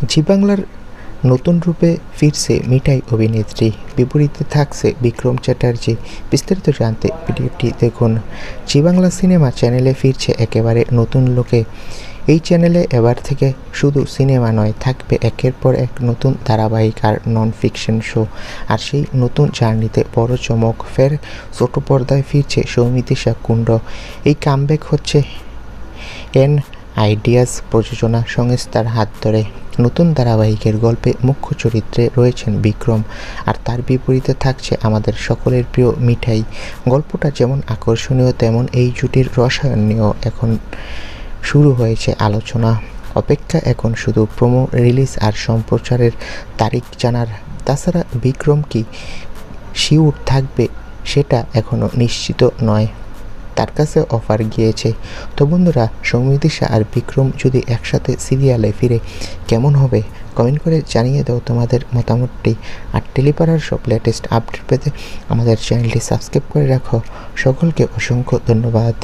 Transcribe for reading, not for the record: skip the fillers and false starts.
জি বাংলার নতুন রূপে ফিরছে মিঠাই অভিনেত্রী, বিপরীতে থাকছে বিক্রম চ্যাটার্জি। বিস্তারিত জানতে ভিডিওটি দেখুন। জি বাংলা সিনেমা চ্যানেলে ফিরছে একেবারে নতুন লোকে। এই চ্যানেলে এবার থেকে শুধু সিনেমা নয়, থাকবে একের পর এক নতুন ধারাবাহিক আর নন ফিকশন শো। আর সেই নতুন জার্নিতে বড় চমক, ফের ছোট পর্দায় ফিরছে সৌমিত্রিষা কুণ্ড। এই কামব্যাক হচ্ছে এন আইডিয়াস প্রযোজনা সংস্থার হাত ধরে। নতুন ধারাবাহিকের গল্পে মুখ্য চরিত্রে রয়েছেন বিক্রম, আর তার বিপরীতে থাকছে আমাদের সকলের প্রিয় মিঠাই। গল্পটা যেমন আকর্ষণীয়, তেমন এই জুটির রসায়ন নিয়েও এখন শুরু হয়েছে আলোচনা। অপেক্ষা এখন শুধু প্রোমো রিলিজ আর সম্প্রচারের তারিখ জানার। তাছাড়া বিক্রম কি শিউর থাকবে সেটা এখনও নিশ্চিত নয়, তার কাছে অফার গিয়েছে। তো বন্ধুরা, সৌমিত্রিষা আর বিক্রম যদি একসাথে সিরিয়ালে ফিরে কেমন হবে কমেন্ট করে জানিয়ে দাও তোমাদের মতামতটি। আর টেলিপাড়ার সব লেটেস্ট আপডেট পেতে আমাদের চ্যানেলটি সাবস্ক্রাইব করে রাখো। সকলকে অসংখ্য ধন্যবাদ।